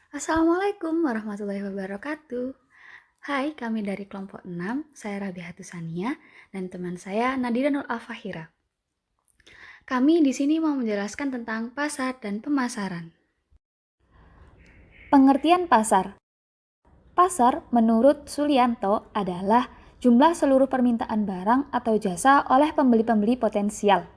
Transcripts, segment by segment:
Assalamualaikum warahmatullahi wabarakatuh. Hai, kami dari kelompok 6, saya Rabia Hatusania dan teman saya Nadira Nur Al-Fahira. Kami di sini mau menjelaskan tentang pasar dan pemasaran. Pengertian pasar. Pasar menurut Sulianto adalah jumlah seluruh permintaan barang atau jasa oleh pembeli-pembeli potensial.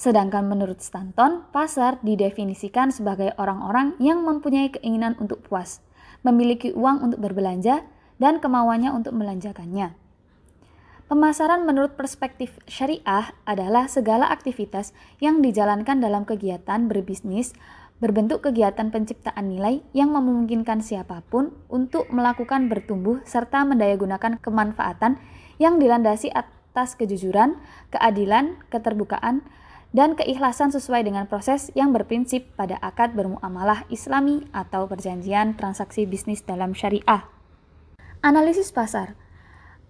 Sedangkan menurut Stanton, pasar didefinisikan sebagai orang-orang yang mempunyai keinginan untuk puas, memiliki uang untuk berbelanja, dan kemauannya untuk melanjakannya. Pemasaran menurut perspektif syariah adalah segala aktivitas yang dijalankan dalam kegiatan berbisnis berbentuk kegiatan penciptaan nilai yang memungkinkan siapapun untuk melakukan bertumbuh serta mendayagunakan kemanfaatan yang dilandasi atas kejujuran, keadilan, keterbukaan, dan keikhlasan sesuai dengan proses yang berprinsip pada akad bermuamalah Islami atau perjanjian transaksi bisnis dalam syariah. Analisis pasar.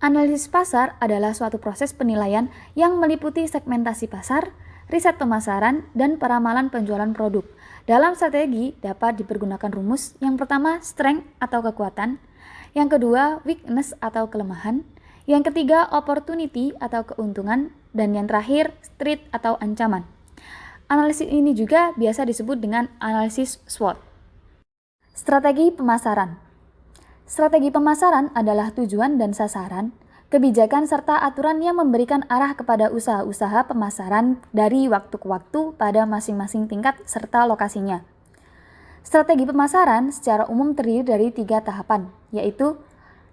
Analisis pasar adalah suatu proses penilaian yang meliputi segmentasi pasar, riset pemasaran, dan peramalan penjualan produk. Dalam strategi dapat dipergunakan rumus yang pertama strength atau kekuatan, yang kedua weakness atau kelemahan, yang ketiga opportunity atau keuntungan, dan yang terakhir threat atau ancaman. Analisis ini juga biasa disebut dengan analisis SWOT. Strategi pemasaran. Strategi pemasaran adalah tujuan dan sasaran, kebijakan serta aturan yang memberikan arah kepada usaha-usaha pemasaran dari waktu ke waktu pada masing-masing tingkat serta lokasinya. Strategi pemasaran secara umum terdiri dari 3 tahapan, yaitu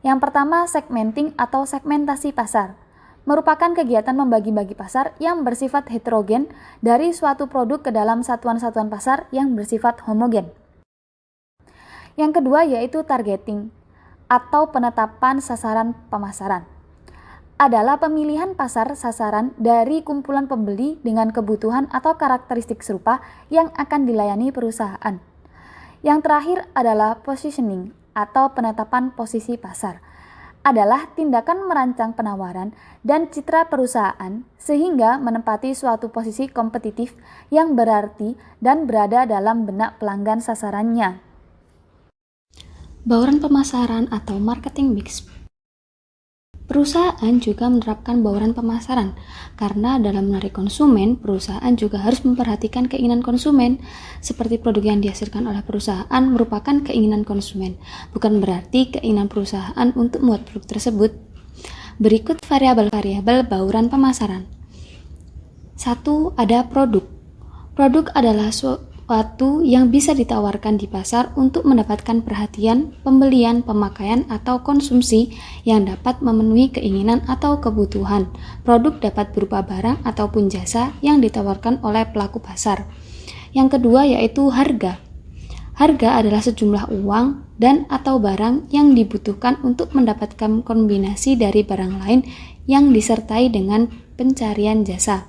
yang pertama segmenting atau segmentasi pasar, merupakan kegiatan membagi-bagi pasar yang bersifat heterogen dari suatu produk ke dalam satuan-satuan pasar yang bersifat homogen. Yang kedua yaitu targeting, atau penetapan sasaran pemasaran. Adalah pemilihan pasar sasaran dari kumpulan pembeli dengan kebutuhan atau karakteristik serupa yang akan dilayani perusahaan. Yang terakhir adalah positioning atau penetapan posisi pasar. Adalah tindakan merancang penawaran dan citra perusahaan sehingga menempati suatu posisi kompetitif yang berarti dan berada dalam benak pelanggan sasarannya. Bauran pemasaran atau marketing mix. Perusahaan juga menerapkan bauran pemasaran karena dalam menarik konsumen, perusahaan juga harus memperhatikan keinginan konsumen. Seperti produk yang dihasilkan oleh perusahaan merupakan keinginan konsumen, bukan berarti keinginan perusahaan untuk membuat produk tersebut. Berikut variabel-variabel bauran pemasaran. 1. Ada produk. Produk adalah suatu yang bisa ditawarkan di pasar untuk mendapatkan perhatian, pembelian, pemakaian, atau konsumsi yang dapat memenuhi keinginan atau kebutuhan. Produk dapat berupa barang ataupun jasa yang ditawarkan oleh pelaku pasar. Yang kedua yaitu harga. Harga adalah sejumlah uang dan atau barang yang dibutuhkan untuk mendapatkan kombinasi dari barang lain yang disertai dengan pencarian jasa.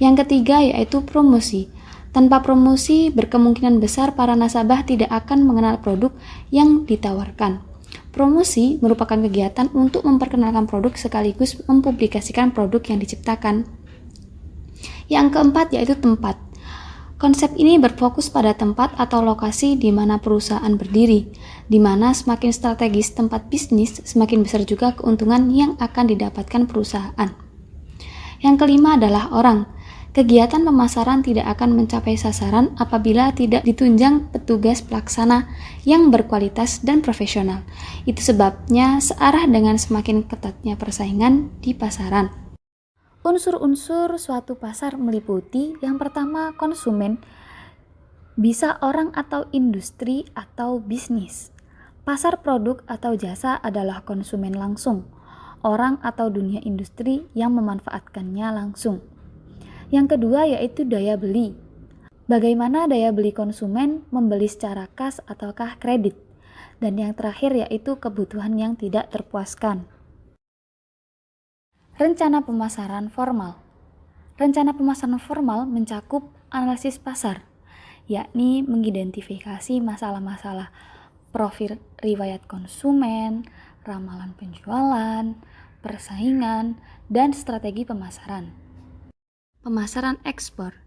Yang ketiga yaitu promosi. Tanpa promosi, berkemungkinan besar para nasabah tidak akan mengenal produk yang ditawarkan. Promosi merupakan kegiatan untuk memperkenalkan produk sekaligus mempublikasikan produk yang diciptakan. Yang keempat yaitu tempat. Konsep ini berfokus pada tempat atau lokasi di mana perusahaan berdiri, di mana semakin strategis tempat bisnis, semakin besar juga keuntungan yang akan didapatkan perusahaan. Yang kelima adalah orang. Kegiatan pemasaran tidak akan mencapai sasaran apabila tidak ditunjang petugas pelaksana yang berkualitas dan profesional. Itu sebabnya searah dengan semakin ketatnya persaingan di pasaran. Unsur-unsur suatu pasar meliputi yang pertama konsumen, bisa orang atau industri atau bisnis. Pasar produk atau jasa adalah konsumen langsung, orang atau dunia industri yang memanfaatkannya langsung. Yang kedua yaitu daya beli. Bagaimana daya beli konsumen membeli secara kas ataukah kredit. Dan yang terakhir yaitu kebutuhan yang tidak terpuaskan. Rencana pemasaran formal. Rencana pemasaran formal mencakup analisis pasar, yakni mengidentifikasi masalah-masalah profil riwayat konsumen, ramalan penjualan, persaingan, dan strategi pemasaran. Pemasaran ekspor.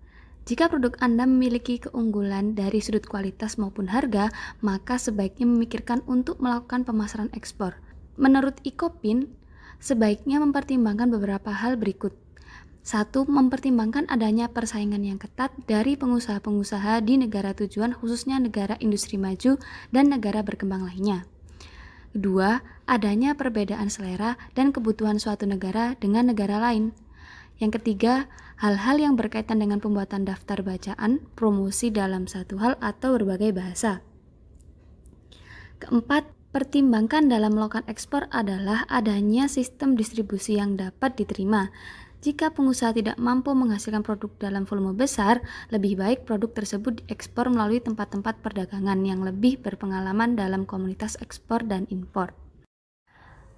Jika produk Anda memiliki keunggulan dari sudut kualitas maupun harga, maka sebaiknya memikirkan untuk melakukan pemasaran ekspor. Menurut Ecopin, sebaiknya mempertimbangkan beberapa hal berikut. 1. Mempertimbangkan adanya persaingan yang ketat dari pengusaha-pengusaha di negara tujuan, khususnya negara industri maju dan negara berkembang lainnya. 2. Adanya perbedaan selera dan kebutuhan suatu negara dengan negara lain. Yang ketiga, hal-hal yang berkaitan dengan pembuatan daftar bacaan, promosi dalam satu hal atau berbagai bahasa. Keempat, pertimbangkan dalam melakukan ekspor adalah adanya sistem distribusi yang dapat diterima. Jika pengusaha tidak mampu menghasilkan produk dalam volume besar, lebih baik produk tersebut diekspor melalui tempat-tempat perdagangan yang lebih berpengalaman dalam komunitas ekspor dan impor.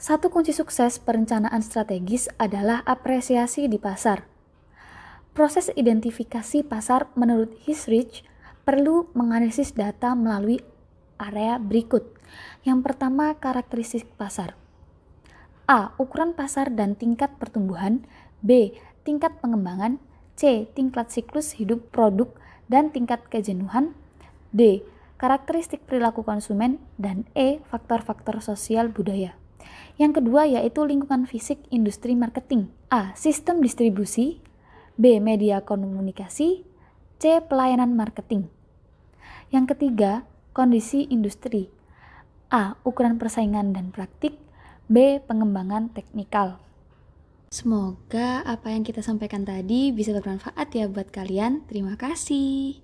Satu kunci sukses perencanaan strategis adalah apresiasi di pasar. Proses identifikasi pasar menurut Hisrich perlu menganalisis data melalui area berikut. Yang pertama, karakteristik pasar. A. Ukuran pasar dan tingkat pertumbuhan. B. Tingkat pengembangan. C. Tingkat siklus hidup produk dan tingkat kejenuhan. D. Karakteristik perilaku konsumen. Dan E. Faktor-faktor sosial budaya. Yang kedua yaitu lingkungan fisik industri marketing. A. Sistem distribusi. B. Media komunikasi. C. Pelayanan marketing. Yang ketiga, kondisi industri. A. Ukuran persaingan dan praktik. B. Pengembangan teknikal. Semoga apa yang kita sampaikan tadi bisa bermanfaat ya buat kalian. Terima kasih.